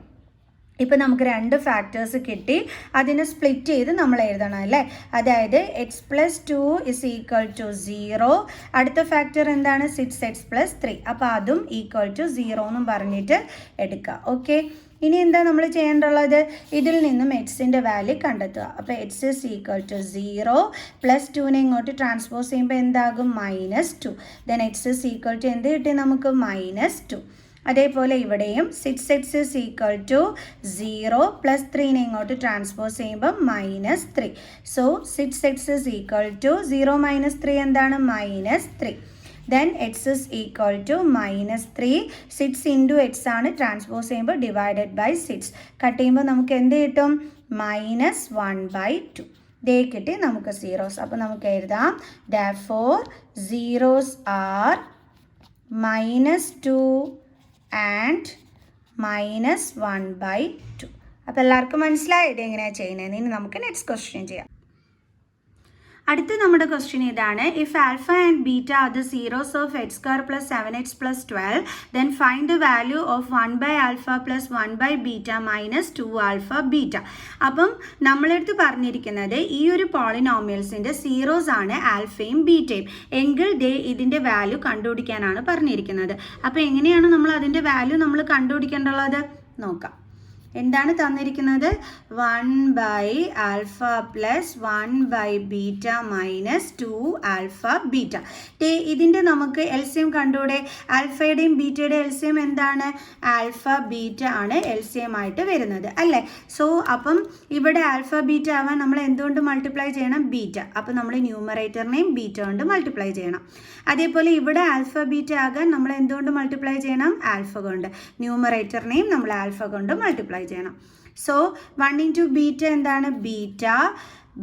Speaker 1: ഇപ്പം നമുക്ക് രണ്ട് ഫാക്ടേഴ്സ് കിട്ടി, അതിനെ സ്പ്ലിറ്റ് ചെയ്ത് നമ്മൾ എഴുതണം അല്ലേ. അതായത് x+2 ഇസ് ഈക്വൽ ടു 0. അടുത്ത ഫാക്ടർ എന്താണ്? 6x+3. അപ്പോൾ അതും ഈക്വൽ ടു 0 എന്നും പറഞ്ഞിട്ട് എടുക്കുക. ഓക്കെ, ഇനി എന്താ നമ്മൾ ചെയ്യേണ്ടുള്ളത്? ഇതിൽ നിന്നും എക്സിൻ്റെ വാല്യൂ കണ്ടെത്തുക. അപ്പോൾ x is equal to 0 plus 2നെ ഇങ്ങോട്ട് ട്രാൻസ്പോസ് ചെയ്യുമ്പോൾ എന്താകും? -2. Then x is equal to എന്ത് കിട്ടി നമുക്ക്? -2. അതേപോലെ ഇവിടെയും 6x is equal to 0 plus 3നെ ഇങ്ങോട്ട് ട്രാൻസ്പോസ് ചെയ്യുമ്പോൾ -3. So 6x is equal to 0 - 3 എന്താണ്? -3. Then x is equal to -3. 6 into x ആണ്, ട്രാൻസ്പോസ് ചെയ്യുമ്പോൾ ഡിവൈഡഡ് ബൈ 6. കട്ട് ചെയ്യുമ്പോൾ നമുക്ക് എന്ത് കിട്ടും? -1/2. ദേ കിട്ടി നമുക്ക് സീറോസ്. അപ്പോൾ നമുക്ക് എഴുതാം therefore zeros are -2 and -1/2. അപ്പോൾ എല്ലാവർക്കും മനസ്സിലായി ഇത് എങ്ങനെയാണ് ചെയ്യുന്നത്. ഇനി നമുക്ക് നെക്സ്റ്റ് ക്വസ്റ്റ്യൻ ചെയ്യാം. അടുത്ത നമ്മുടെ ക്വസ്റ്റ്യൻ ഇതാണ്. If alpha and beta are the zeros of x² + 7x + 12 then find the value of 1/α + 1/β - 2α beta. അപ്പം നമ്മളെടുത്ത് പറഞ്ഞിരിക്കുന്നത് ഈ ഒരു പോളിനോമിയൽസിൻ്റെ സീറോസ് ആണ് ആൽഫയും ബീറ്റയും എങ്കിൽ ദേ ഇതിൻ്റെ വാല്യൂ കണ്ടുപിടിക്കാനാണ് പറഞ്ഞിരിക്കുന്നത്. അപ്പോൾ എങ്ങനെയാണ് നമ്മൾ അതിൻ്റെ വാല്യൂ നമ്മൾ കണ്ടുപിടിക്കേണ്ടുള്ളത് നോക്കാം. എന്താണ് തന്നിരിക്കുന്നത്? 1/α + 1/β - 2α ബീറ്റ. ഇതിൻ്റെ നമുക്ക് എൽസിയം കണ്ടുകൂടെ? ആൽഫയുടെയും ബീറ്റയുടെയും എൽസിയം എന്താണ്? ആൽഫ ബീറ്റ ആണ് എൽസിയം ആയിട്ട് വരുന്നത് അല്ലേ. സോ അപ്പം ഇവിടെ ആൽഫ ബീറ്റ ആവാൻ നമ്മൾ എന്തുകൊണ്ട് മൾട്ടിപ്ലൈ ചെയ്യണം? ബീറ്റ. അപ്പം നമ്മൾ ന്യൂമറേറ്ററിനെയും ബീറ്റ കൊണ്ട് മൾട്ടിപ്ലൈ ചെയ്യണം. അതേപോലെ ഇവിടെ ആൽഫ ബീറ്റ ആകാൻ നമ്മൾ എന്തുകൊണ്ട് മൾട്ടിപ്ലൈ ചെയ്യണം? ആൽഫ കൊണ്ട്. ന്യൂമറേറ്ററിനെയും നമ്മൾ ആൽഫ കൊണ്ട് മൾട്ടിപ്ലൈ ചെയ്യണം. സോ 1 into ബീറ്റ എന്താണ്? Beta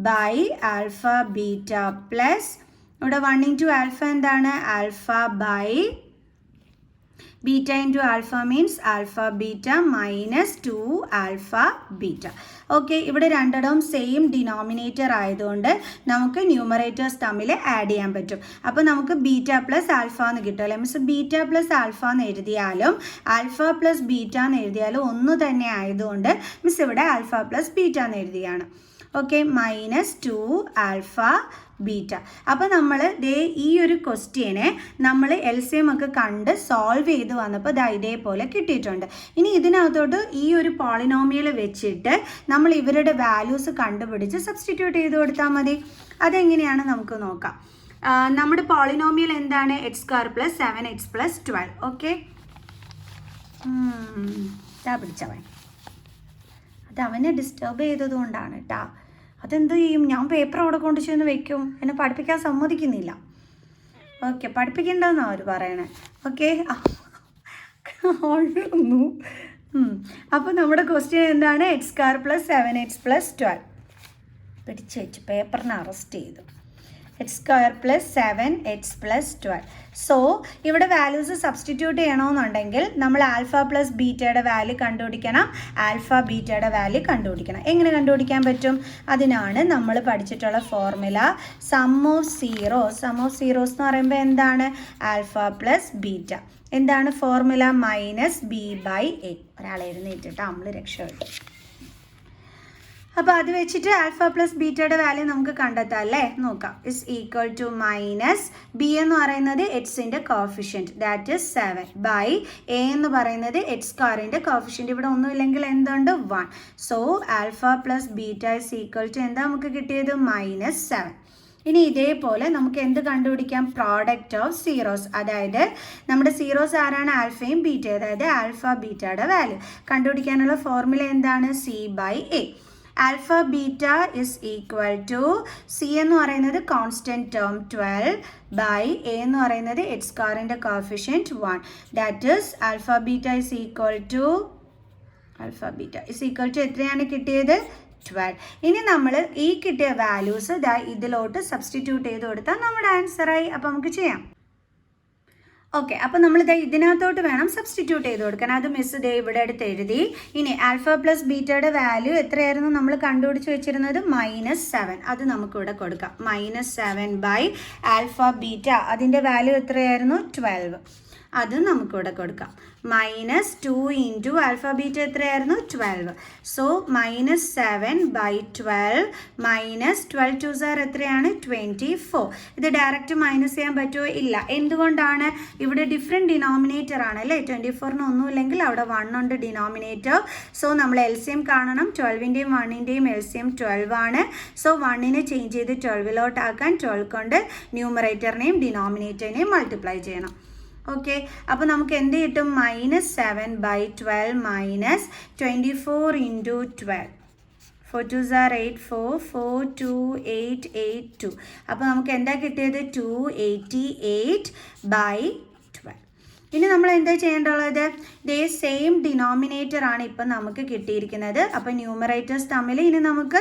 Speaker 1: by alpha beta plus ഇവിടെ 1 into ആൽഫ എന്താണ്? Alpha by beta into alpha means alpha beta -2α beta. Okay, ഇവിടെ രണ്ടിടവും സെയിം ഡിനോമിനേറ്റർ ആയതുകൊണ്ട് നമുക്ക് ന്യൂമറേറ്റേഴ്സ് തമ്മിൽ ആഡ് ചെയ്യാൻ പറ്റും. അപ്പോൾ നമുക്ക് ബീറ്റ പ്ലസ് ആൽഫ എന്ന് കിട്ടുമല്ലോ. മീൻസ് ബീറ്റ പ്ലസ് ആൽഫ എന്ന് എഴുതിയാലും ആൽഫ പ്ലസ് ബീറ്റ എന്ന് എഴുതിയാലും ഒന്ന് തന്നെ ആയതുകൊണ്ട് മിസ് ഇവിടെ ആൽഫ പ്ലസ് ബീറ്റ എന്ന് എഴുതിയാണ്. Okay, -2α beta. അപ്പോൾ നമ്മൾ ദേ ഈ ഒരു ക്വസ്റ്റ്യനെ നമ്മൾ എൽസിയം ഒക്കെ കണ്ട് സോൾവ് ചെയ്ത് വന്നപ്പോൾ ദാ ഇതേപോലെ കിട്ടിയിട്ടുണ്ട്. ഇനി ഇതിനകത്തോട്ട് ഈ ഒരു പോളിനോമിയൽ വെച്ചിട്ട് നമ്മൾ ഇവരുടെ വാല്യൂസ് കണ്ടുപിടിച്ച് സബ്സ്റ്റിറ്റ്യൂട്ട് ചെയ്ത് കൊടുത്താൽ മതി. അതെങ്ങനെയാണ് നമുക്ക് നോക്കാം. നമ്മുടെ പോളിനോമിയൽ എന്താണ്? x² + 7x + 12. ഓക്കെ, പിടിച്ചവൻ അത് അവനെ ഡിസ്റ്റർബ് ചെയ്തത് കൊണ്ടാണ് കേട്ടോ. അതെന്ത് ചെയ്യും? ഞാൻ പേപ്പർ അവിടെ കൊണ്ട് ചെന്ന് വെക്കും, എന്നെ പഠിപ്പിക്കാൻ സമ്മതിക്കുന്നില്ല. ഓക്കെ, പഠിപ്പിക്കേണ്ടതെന്നാണ് അവർ പറയണേ. ഓക്കെ, അപ്പോൾ നമ്മുടെ ക്വസ്റ്റ്യൻ എന്താണ്? x² + 7x + 12. പിടിച്ച് വെച്ച് പേപ്പറിനെ അറസ്റ്റ് ചെയ്തു. x² + 7x + 12. സോ ഇവിടെ വാല്യൂസ് സബ്സ്റ്റിറ്റ്യൂട്ട് ചെയ്യണമെന്നുണ്ടെങ്കിൽ നമ്മൾ ആൽഫ പ്ലസ് ബീറ്റയുടെ വാല്യൂ കണ്ടുപിടിക്കണം, ആൽഫ ബീറ്റയുടെ വാല്യൂ കണ്ടുപിടിക്കണം. എങ്ങനെ കണ്ടുപിടിക്കാൻ പറ്റും? അതിനാണ് നമ്മൾ പഠിച്ചിട്ടുള്ള ഫോർമുല സം ഓഫ് സീറോസ് എന്ന് പറയുമ്പോൾ എന്താണ്? Alpha plus beta. എന്താണ് ഫോർമുല? -b/a. ഒരാൾ എഴുന്നേറ്റിട്ട് നമ്മൾ രക്ഷപ്പെട്ടു. അപ്പോൾ അത് വെച്ചിട്ട് ആൽഫ പ്ലസ് ബീറ്റയുടെ വാല്യൂ നമുക്ക് കണ്ടെത്താം അല്ലേ. നോക്കാം. ഇസ് ഈക്വൽ ടു -b എന്ന് പറയുന്നത് എക്സിൻ്റെ coefficient that is 7 by a എന്ന് പറയുന്നത് x²ൻ്റെ കോഫിഷ്യൻറ്റ്. ഇവിടെ ഒന്നുമില്ലെങ്കിൽ എന്തുണ്ട്? 1. So alpha plus beta is equal to എന്താ നമുക്ക് കിട്ടിയത്? -7. ഇനി ഇതേപോലെ നമുക്ക് എന്ത് കണ്ടുപിടിക്കാം? Product of zeros. അതായത് നമ്മുടെ സീറോസ് ആരാണ്? ആൽഫയും ബീറ്റയും. അതായത് ആൽഫ ബീറ്റയുടെ വാല്യൂ കണ്ടുപിടിക്കാനുള്ള ഫോർമുല എന്താണ്? c/a. Alpha beta is equal to c എന്ന് പറയുന്നത് കോൺസ്റ്റൻറ്റ് ടേം 12 ബൈ എ എന്ന് പറയുന്നത് x²ൻ്റെ coefficient 1. That is alpha beta is equal to എത്രയാണ് കിട്ടിയത്? 12. ഇനി നമ്മൾ ഈ കിട്ടിയ വാല്യൂസ് ഇതിലോട്ട് സബ്സ്റ്റിറ്റ്യൂട്ട് ചെയ്ത് കൊടുത്താൽ നമ്മുടെ ആൻസറായി. അപ്പോൾ നമുക്ക് ചെയ്യാം. ഓക്കെ, അപ്പോൾ നമ്മളിത് ഇതിനകത്തോട്ട് വേണം സബ്സ്റ്റിറ്റ്യൂട്ട് ചെയ്ത് കൊടുക്കാൻ. അത് മിസ് ദേ ഇവിടെ അടുത്ത് എഴുതി. ഇനി ആൽഫ പ്ലസ് ബീറ്റയുടെ വാല്യൂ എത്രയായിരുന്നു നമ്മൾ കണ്ടുപിടിച്ച് വെച്ചിരുന്നത്? -7. അത് നമുക്കിവിടെ കൊടുക്കാം. -7 ബൈ ആൽഫ ബീറ്റ, അതിൻ്റെ വാല്യൂ എത്രയായിരുന്നു? 12. അത് നമുക്കിവിടെ കൊടുക്കാം. -2 ഇൻറ്റു ആൽഫ ബീറ്റ എത്രയായിരുന്നു? 12. സോ -7 ബൈ 12 -12 ടു സാർ എത്രയാണ്? 24. ഇത് ഡയറക്റ്റ് മൈനസ് ചെയ്യാൻ പറ്റുമോ? ഇല്ല. എന്തുകൊണ്ടാണ്? ഇവിടെ ഡിഫറെൻറ്റ് ഡിനോമിനേറ്റർ ആണ് അല്ലേ. 24 ഒന്നുമില്ലെങ്കിൽ അവിടെ 1 ഉണ്ട് ഡിനോമിനേറ്റർ. സോ നമ്മൾ LCM കാണണം. 12ൻ്റെയും 1ൻ്റെയും LCM 12 ആണ്. സോ 1നെ ചേഞ്ച് ചെയ്ത് 12ലോട്ടാക്കാൻ 12 കൊണ്ട് ന്യൂമറേറ്ററിനെയും ഡിനോമിനേറ്ററിനെയും മൾട്ടിപ്ലൈ ചെയ്യണം. ഓക്കെ, അപ്പോൾ നമുക്ക് എന്ത് കിട്ടും? -7 by 12 minus 24 into 12. 4 2s are 8, 4 4 2 8 8 2. അപ്പോൾ നമുക്ക് എന്താ കിട്ടിയത്? 288 ബൈ 12. ഇനി നമ്മൾ എന്താ ചെയ്യേണ്ടുള്ളത്? ഇതേ സെയിം ഡിനോമിനേറ്റർ ആണ് ഇപ്പം നമുക്ക് കിട്ടിയിരിക്കുന്നത്. അപ്പോൾ ന്യൂമറേറ്റേഴ്സ് തമ്മിൽ ഇനി നമുക്ക്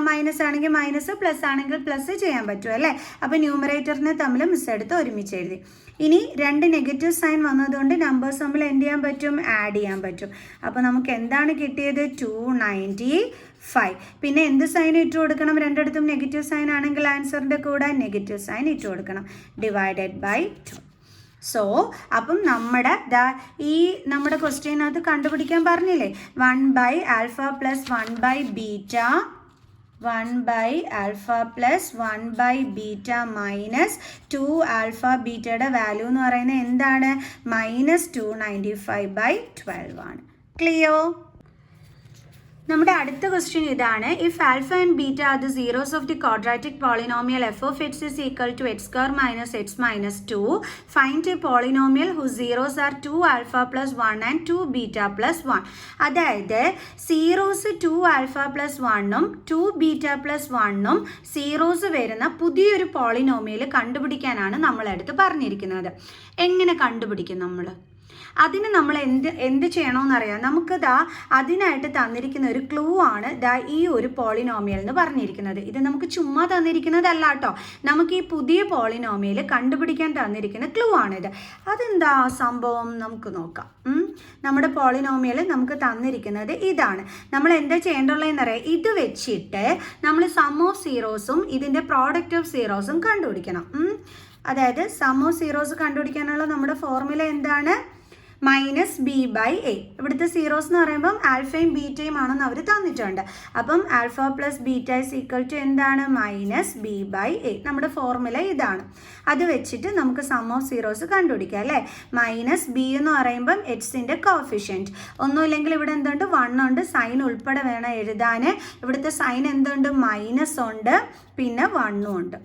Speaker 1: മൈനസ് ആണെങ്കിൽ മൈനസ്, പ്ലസ് ആണെങ്കിൽ പ്ലസ് ചെയ്യാൻ പറ്റും അല്ലേ. അപ്പോൾ ന്യൂമറേറ്ററിനെ തമ്മിൽ മിസ് എടുത്ത് ഒരുമിച്ച് എഴുതി. ഇനി 2 നെഗറ്റീവ് സൈൻ വന്നതുകൊണ്ട് നമ്പേഴ്സ് തമ്മിൽ എന്ത് ചെയ്യാൻ പറ്റും? ആഡ് ചെയ്യാൻ പറ്റും. അപ്പോൾ നമുക്ക് എന്താണ് കിട്ടിയത്? 295. പിന്നെ എന്ത് സൈൻ ഇട്ട് കൊടുക്കണം? രണ്ടിടത്തും നെഗറ്റീവ് സൈൻ ആണെങ്കിൽ ആൻസറിൻ്റെ കൂടെ നെഗറ്റീവ് സൈൻ ഇട്ട് കൊടുക്കണം. Divided by 2. സോ അപ്പം നമ്മുടെ ക്വസ്റ്റ്യനകത്ത് കണ്ടുപിടിക്കാൻ പറഞ്ഞില്ലേ? 1 by alpha plus 1 by beta, 1 by alpha plus 1 by beta minus 2 alpha ബീറ്റയുടെ വാല്യൂ എന്ന് പറയുന്നത് എന്താണ്? -295 ബൈ 12 ആണ്. ക്ലിയർ? നമ്മുടെ അടുത്ത ക്വസ്റ്റ്യൻ ഇതാണ്. If alpha and beta are the zeros of the quadratic polynomial f of x is equal to x square minus x minus 2, find a polynomial whose zeros are 2 alpha plus 1 and 2 beta plus 1. അതായത് zeros 2 alpha plus 1ഉം 2 beta plus 1ഉം zeros വരുന്ന പുതിയൊരു polynomial കണ്ടുപിടിക്കാനാണ് നമ്മളടുത്ത് പറഞ്ഞിരിക്കുന്നത്. എങ്ങനെ കണ്ടുപിടിക്കും നമ്മൾ? അതിന് നമ്മൾ എന്ത് ചെയ്യണമെന്നറിയാം. നമുക്കിതാ അതിനായിട്ട് തന്നിരിക്കുന്ന ഒരു ക്ലൂ ആണ് ഈ ഒരു പോളിനോമിയൽ എന്ന് പറഞ്ഞിരിക്കുന്നത്. ഇത് നമുക്ക് ചുമ്മാ തന്നിരിക്കുന്നതല്ല കേട്ടോ. നമുക്ക് ഈ പുതിയ പോളിനോമിയൽ കണ്ടുപിടിക്കാൻ തന്നിരിക്കുന്ന ക്ലൂ ആണിത്. അതെന്താ സംഭവം നമുക്ക് നോക്കാം. നമ്മുടെ പോളിനോമിയൽ നമുക്ക് തന്നിരിക്കുന്നത് ഇതാണ്. നമ്മൾ എന്താ ചെയ്യേണ്ടുള്ളതെന്നറിയാം. ഇത് വെച്ചിട്ട് നമ്മൾ സം ഓഫ് സീറോസും ഇതിൻ്റെ പ്രോഡക്റ്റ് ഓഫ് സീറോസും കണ്ടുപിടിക്കണം. അതായത് സം ഓഫ് സീറോസ് കണ്ടുപിടിക്കാനുള്ള നമ്മുടെ ഫോർമുല എന്താണ്? -b/a. ഇവിടുത്തെ സീറോസ് എന്ന് പറയുമ്പം ആൽഫയും ബീറ്റയും ആണെന്ന് അവർ തന്നിട്ടുണ്ട്. അപ്പം alpha plus beta is equal to എന്താണ്? -b/a. നമ്മുടെ ഫോർമുല ഇതാണ്. അത് വെച്ചിട്ട് നമുക്ക് സം ഓഫ് സീറോസ് കണ്ടുപിടിക്കാം അല്ലേ. -b എന്ന് പറയുമ്പം എക്സിൻ്റെ കോഫിഷ്യൻറ്റ്. ഒന്നുമില്ലെങ്കിൽ ഇവിടെ എന്തുണ്ട്? 1 ഉണ്ട്. സൈൻ ഉൾപ്പെടെ വേണം എഴുതാൻ. ഇവിടുത്തെ സൈൻ എന്തുണ്ട്? മൈനസ് ഉണ്ട്, പിന്നെ 1ഉം ഉണ്ട്.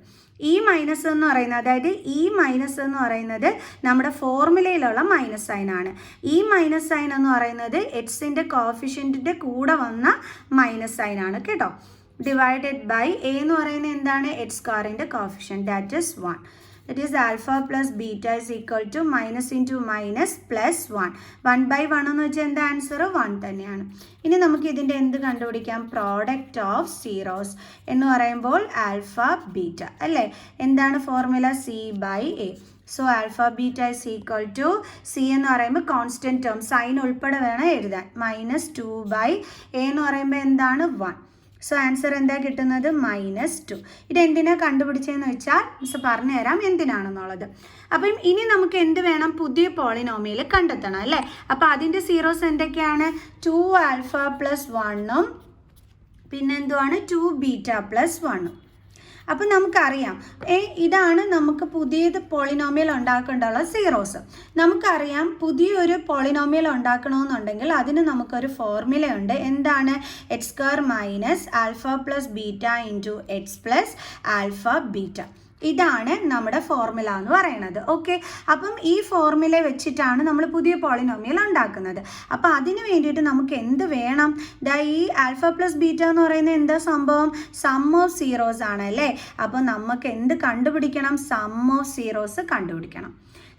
Speaker 1: ഈ മൈനസ് എന്ന് പറയുന്നത്, അതായത് ഈ മൈനസ് എന്ന് പറയുന്നത് നമ്മുടെ ഫോർമുലയിലുള്ള മൈനസ് സൈൻ ആണ്. ഈ മൈനസ് സൈൻ എന്ന് പറയുന്നത് എക്സിൻ്റെ കോഫിഷ്യൻറ്റിൻ്റെ കൂടെ വന്ന മൈനസ് സൈൻ ആണ് കേട്ടോ. ഡിവൈഡഡ് ബൈ എ എന്ന് പറയുന്നത് എന്താണ്? എക്സ് സ്ക്വയറിൻ്റെ coefficient, that is 1. That is alpha plus beta is equal to minus into minus plus 1. 1 by 1 എന്ന് വെച്ചാൽ എന്താ ആൻസർ? 1 തന്നെയാണ്. ഇനി നമുക്ക് ഇതിൻ്റെ എന്ത് കണ്ടുപിടിക്കാം? പ്രോഡക്റ്റ് ഓഫ് സീറോസ് എന്ന് പറയുമ്പോൾ ആൽഫ ബീറ്റ അല്ലേ. എന്താണ് formula? C/A. So alpha beta is equal to c എന്ന് പറയുമ്പോൾ കോൺസ്റ്റൻറ്റ് ടേം, സൈൻ ഉൾപ്പെടെ വേണം എഴുതാൻ. -2/a എന്ന് പറയുമ്പോൾ എന്താണ്? 1. സോ ആൻസർ എന്താ കിട്ടുന്നത്? -2. ഇതെന്തിനാണ് കണ്ടുപിടിച്ചതെന്ന് വെച്ചാൽ മിസ് പറഞ്ഞു തരാം എന്തിനാണെന്നുള്ളത്. അപ്പം ഇനി നമുക്ക് എന്ത് വേണം? പുതിയ പോളിനോമിയൽ കണ്ടെത്തണം അല്ലേ. അപ്പോൾ അതിൻ്റെ സീറോസ് എന്തൊക്കെയാണ്? 2 ആൽഫ പ്ലസ് 1ഉം പിന്നെന്തുവാണ്? 2 ബീറ്റ പ്ലസ് 1ഉം. അപ്പം നമുക്കറിയാം ഇതാണ് നമുക്ക് പുതിയത് പോളിനോമിയൽ ഉണ്ടാക്കേണ്ടുള്ള സീറോസ്. നമുക്കറിയാം പുതിയൊരു പോളിനോമിയൽ ഉണ്ടാക്കണമെന്നുണ്ടെങ്കിൽ അതിന് നമുക്കൊരു ഫോർമുലയുണ്ട്. എന്താണ്? X square minus alpha plus beta into X plus alpha beta. ഇതാണ് നമ്മുടെ ഫോർമുല എന്ന് പറയുന്നത്. ഓക്കെ, അപ്പം ഈ ഫോർമുല വെച്ചിട്ടാണ് നമ്മൾ പുതിയ പോളിനോമിയൽ ഉണ്ടാക്കുന്നത്. അപ്പം അതിന് വേണ്ടിയിട്ട് നമുക്ക് എന്ത് വേണം? ഈ ആൽഫ പ്ലസ് ബീറ്റ എന്ന് പറയുന്നത് എന്താ സംഭവം? സം ഓഫ് സീറോസ് ആണ് അല്ലേ. അപ്പോൾ നമുക്ക് എന്ത് കണ്ടുപിടിക്കണം? സം ഓഫ് സീറോസ് കണ്ടുപിടിക്കണം.